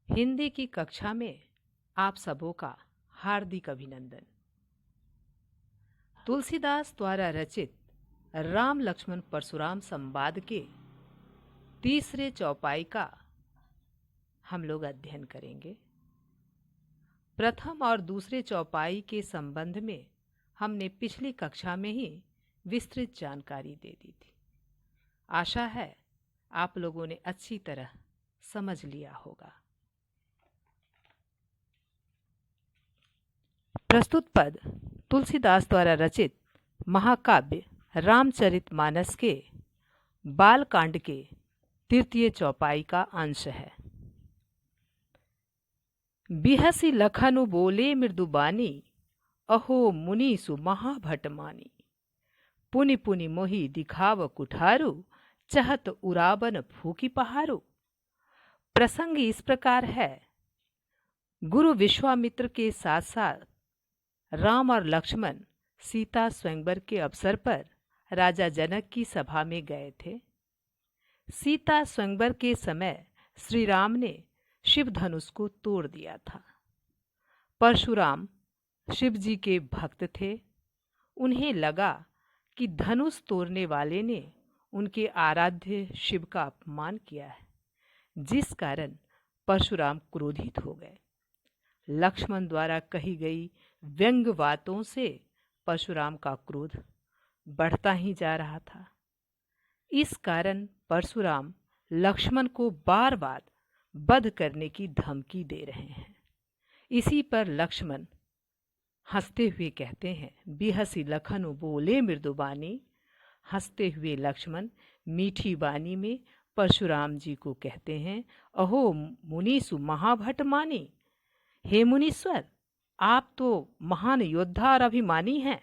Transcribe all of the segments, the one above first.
हिंदी की कक्षा में आप सबों का हार्दिक अभिनंदन। तुलसीदास द्वारा रचित राम लक्ष्मण परशुराम संवाद के तीसरे चौपाई का हम लोग अध्ययन करेंगे। प्रथम और दूसरे चौपाई के संबंध में हमने पिछली कक्षा में ही विस्तृत जानकारी दे दी थी। आशा है आप लोगों ने अच्छी तरह समझ लिया होगा। प्रस्तुत पद तुलसीदास द्वारा रचित महाकाव्य रामचरितमानस के बालकांड के तृतीय चौपाई का अंश है। बिहसी लखनु बोले मृदुबानी, अहो मुनि सुमहाभटमानी। पुनि पुनि मोहि दिखाव कुठारु, चहत उराबन फूकी पहारू। प्रसंग इस प्रकार है। गुरु विश्वामित्र के साथ साथ राम और लक्ष्मण सीता स्वयंवर के अवसर पर राजा जनक की सभा में गए थे। सीता स्वयंवर के समय श्री राम ने शिव धनुष को तोड़ दिया था। परशुराम शिव जी के भक्त थे। उन्हें लगा कि धनुष तोड़ने वाले ने उनके आराध्य शिव का अपमान किया है, जिस कारण परशुराम क्रोधित हो गए। लक्ष्मण द्वारा कही गई व्यंग बातों से परशुराम का क्रोध बढ़ता ही जा रहा था। इस कारण परशुराम लक्ष्मण को बार बार वध करने की धमकी दे रहे हैं। इसी पर लक्ष्मण हंसते हुए कहते हैं, बिहसी लखनु बोले मृदुबानी। हंसते हुए लक्ष्मण मीठी वाणी में परशुराम जी को कहते हैं, अहो मुनीसु महाभटमानी। हे मुनीश्वर, आप तो महान योद्धा और अभिमानी हैं।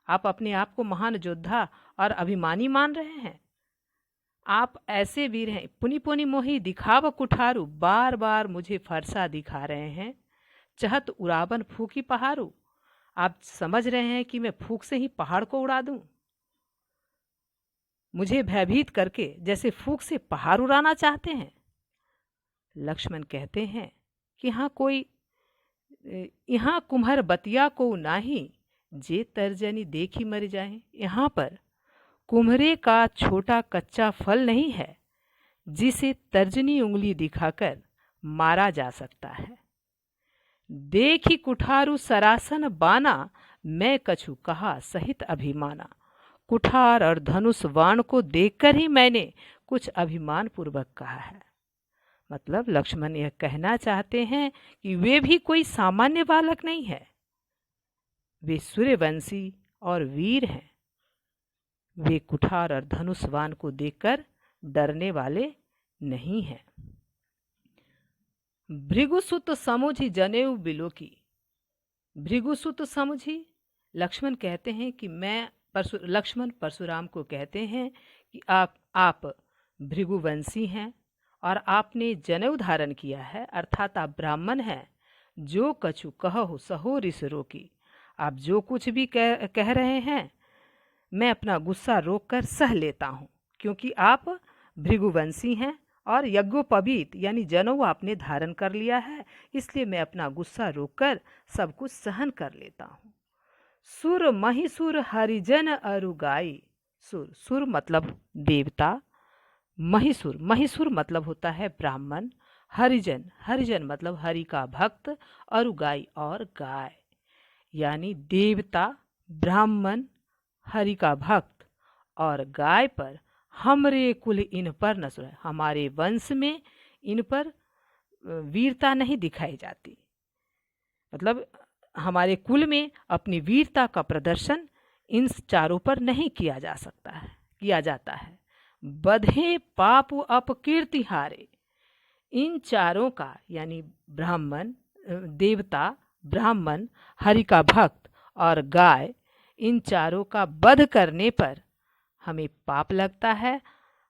आप अपने आप को महान योद्धा और अभिमानी मान रहे हैं। आप ऐसे वीर हैं। पुनि पुनि मोहि दिखाव कुठारू, बार बार मुझे फरसा दिखा रहे हैं। चहत उराबन फूकी पहाड़ू, आप समझ रहे हैं कि मैं फूक से ही पहाड़ को उड़ा दूं। मुझे भयभीत करके जैसे फूक से पहाड़ उड़ाना चाहते हैं। लक्ष्मण कहते हैं कि यहाँ कुम्हर बतिया को नाही, जे तर्जनी देखी मर जाए। यहाँ पर कुम्हरे का छोटा कच्चा फल नहीं है जिसे तर्जनी उंगली दिखाकर मारा जा सकता है। देखी कुठारू सरासन बाना, मैं कछु कहा सहित अभिमाना। कुठार और धनुष बाण को देखकर ही मैंने कुछ अभिमान पूर्वक कहा है। मतलब लक्ष्मण यह कहना चाहते हैं कि वे भी कोई सामान्य बालक नहीं है। वे सूर्यवंशी और वीर हैं। वे कुठार और धनुष बाण को देखकर डरने वाले नहीं हैं। भृगुसुत समुझी जनेऊ बिलोकी। भृगुसुत समुझी, लक्ष्मण कहते हैं कि लक्ष्मण परशुराम को कहते हैं कि आप भृगुवंशी हैं और आपने जनेऊ धारण किया है, अर्थात आप ब्राह्मण हैं। जो कछु कहो सहो रिस रोकी। आप जो कुछ भी कह रहे हैं, मैं अपना गुस्सा रोककर सह लेता हूँ, क्योंकि आप भृगुवंशी हैं और यज्ञोपवीत यानी जनेऊ आपने धारण कर लिया है, इसलिए मैं अपना गुस्सा रोककर सब कुछ सहन कर लेता हूँ। सुर महिसुर हरिजन अरुगाई। सुर मतलब देवता, महिसुर मतलब होता है ब्राह्मण, हरिजन मतलब हरि का भक्त, अरुगाई और गाय, यानी देवता, ब्राह्मण, हरि का भक्त और गाय पर हमरे कुल इन पर नसुर है। हमारे वंश में इन पर वीरता नहीं दिखाई जाती। मतलब हमारे कुल में अपनी वीरता का प्रदर्शन इन चारों पर नहीं किया जाता है। बधे पाप अपकीर्ति हारे। इन चारों का यानी देवता, ब्राह्मण, हरि का भक्त और गाय, इन चारों का वध करने पर हमें पाप लगता है।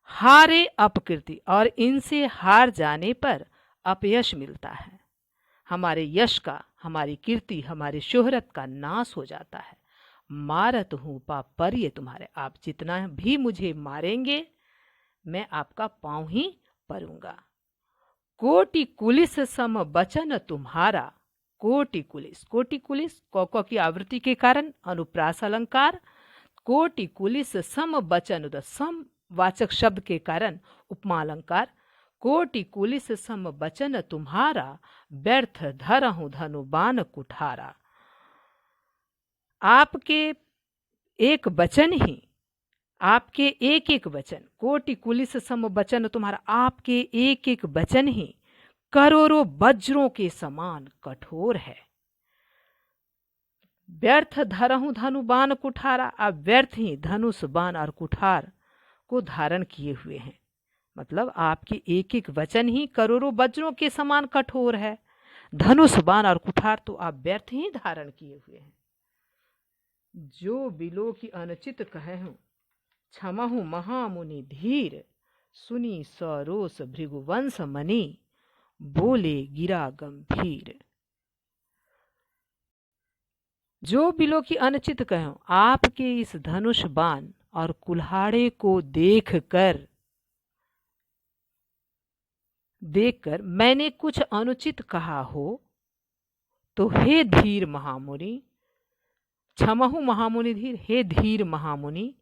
हारे अपकीर्ति, और इनसे हार जाने पर अपयश मिलता है। हमारे यश का, हमारी कीर्ति, हमारी शोहरत का नाश हो जाता है। मारत हूँ पाप पर ये तुम्हारे, आप जितना भी मुझे मारेंगे मैं आपका पाँव ही परूंगा। कोटि कुलिस सम बचन तुम्हारा। कोटि कुलिस, कोटि कुलिस कौ की आवृत्ति के कारण अनुप्रास अलंकार। कोटि कुलिस सम बचन, सम वाचक शब्द के कारण उपमा अलंकार। कोटि कुलिस सम बचन तुम्हारा, व्यर्थ धरहु धनु बाण कुठारा। आपके एक वचन ही, आपके एक एक वचन, कोटि कुलिस सम वचन तुम्हारा, आपके एक एक वचन ही करोड़ों वज्रों के समान कठोर है। व्यर्थ धरहु धनु बाण कुठारा, आप व्यर्थ ही धनुष बाण और कुठार को धारण किए हुए हैं। मतलब आपके एक एक वचन ही करोड़ों वज्रों के समान कठोर है। धनुष बाण और कुठार तो आप व्यर्थ ही धारण किए हुए हैं। जो बिलो की अनुचित कहूँ क्षमहु महामुनि धीर, सुनी सरोस भृगुवंश मणि, बोले गिरा गंभीर। जो बिलो की अनुचित कहूँ, आपके इस धनुष बाण और कुल्हाड़े को देखकर मैंने कुछ अनुचित कहा हो तो हे धीर महामुनि, क्षमहु महामुनि धीर, हे धीर महामुनि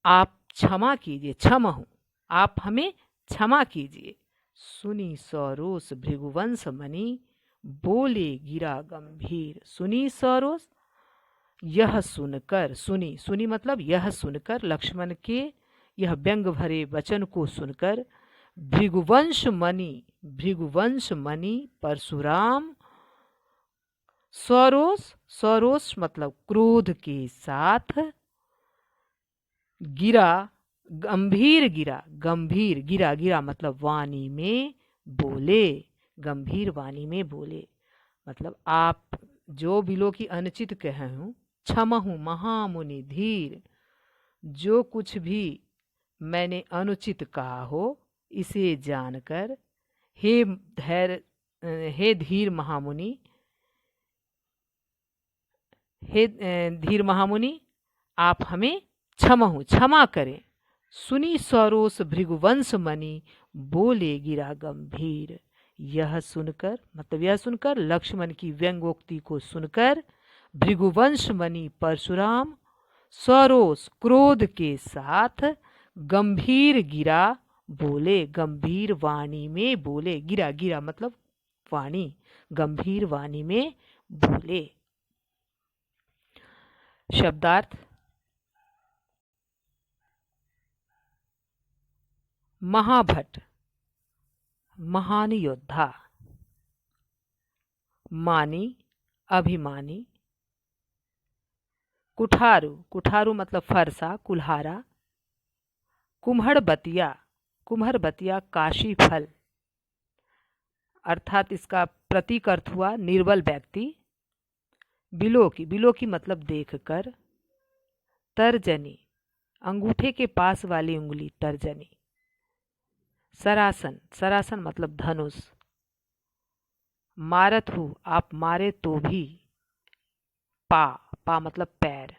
आप क्षमा कीजिए, क्षमहु आप हमें क्षमा कीजिए। सुनी सरोस भृगुवंश मणि, बोले गिरा गंभीर। सुनी सरोस, यह सुनकर, सुनी, सुनी मतलब यह सुनकर, लक्ष्मण के यह व्यंग भरे वचन को सुनकर, भृगुवंश मणि, भृगुवंश मणि परशुराम, सरोस, सरोस मतलब क्रोध के साथ, गिरा गंभीर, गिरा गंभीर, गिरा गिरा मतलब वाणी में बोले, गंभीर वाणी में बोले। मतलब आप जो बिलो की अनुचित कहूँ, क्षमहु महामुनि धीर, जो कुछ भी मैंने अनुचित कहा हो इसे जानकर हे धीर महामुनि, हे धीर महामुनि आप हमें क्षमहु क्षमा करें। सुनी सरोस भृगुवंश मणि, बोले गिरा गंभीर। यह सुनकर मतलब यह सुनकर, लक्ष्मण की व्यंगोक्ति को सुनकर, भृगुवंश मणि परशुराम सरोस क्रोध के साथ, गंभीर गिरा बोले, गंभीर वाणी में बोले। गिरा, गिरा मतलब वाणी, गंभीर वाणी में बोले। शब्दार्थ: महाभट महान योद्धा, मानी अभिमानी, कुठारू, कुठारू मतलब फरसा, कुल्हारा, कुम्हड़बतिया, कुम्हड़बतिया काशी फल, अर्थात इसका प्रतीक अर्थ हुआ निर्बल व्यक्ति। बिलोकी, बिलोकी मतलब देखकर, तर्जनी, अंगूठे के पास वाली उंगली तर्जनी, सरासन, सरासन मतलब धनुष, मारत हूँ आप मारे तो भी, पा, पा मतलब पैर,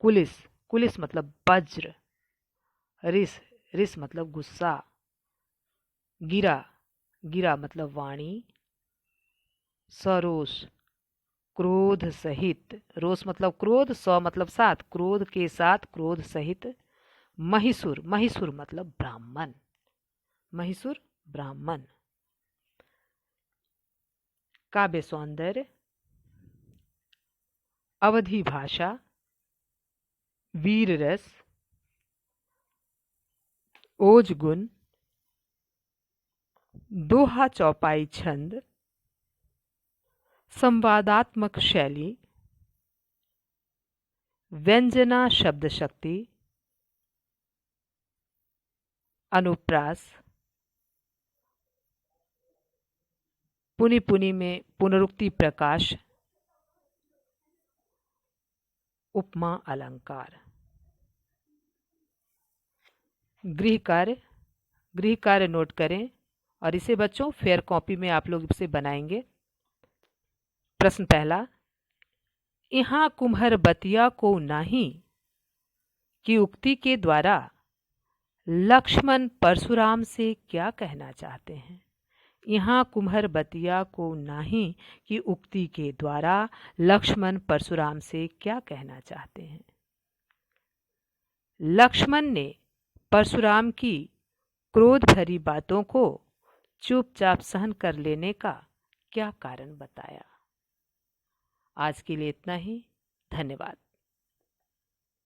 कुलिस, कुलिस मतलब वज्र, रिस, रिस मतलब गुस्सा, गिरा, गिरा मतलब वाणी, सरोस क्रोध सहित, रोष मतलब क्रोध, स मतलब साथ, क्रोध के साथ, क्रोध सहित, महिषुर, महिषुर मतलब ब्राह्मण, महिषुर ब्राह्मण। काव्य सौंदर्य: अवधि भाषा, वीर रस, ओज गुण, दोहा चौपाई छंद, संवादात्मक शैली, व्यंजना शब्द शक्ति, अनुप्रास, पुनि पुनि में पुनरुक्ति प्रकाश, उपमा अलंकार। गृह कार्य नोट करें और इसे बच्चों फेयर कॉपी में आप लोग इसे बनाएंगे। प्रश्न पहला, यहाँ कुम्हड़बतिया को नाही की उक्ति के द्वारा लक्ष्मण परशुराम से क्या कहना चाहते हैं? यहाँ कुम्हरबतिया को नाही की उक्ति के द्वारा लक्ष्मण परशुराम से क्या कहना चाहते हैं? लक्ष्मण ने परशुराम की क्रोध भरी बातों को चुपचाप सहन कर लेने का क्या कारण बताया? आज के लिए इतना ही। धन्यवाद।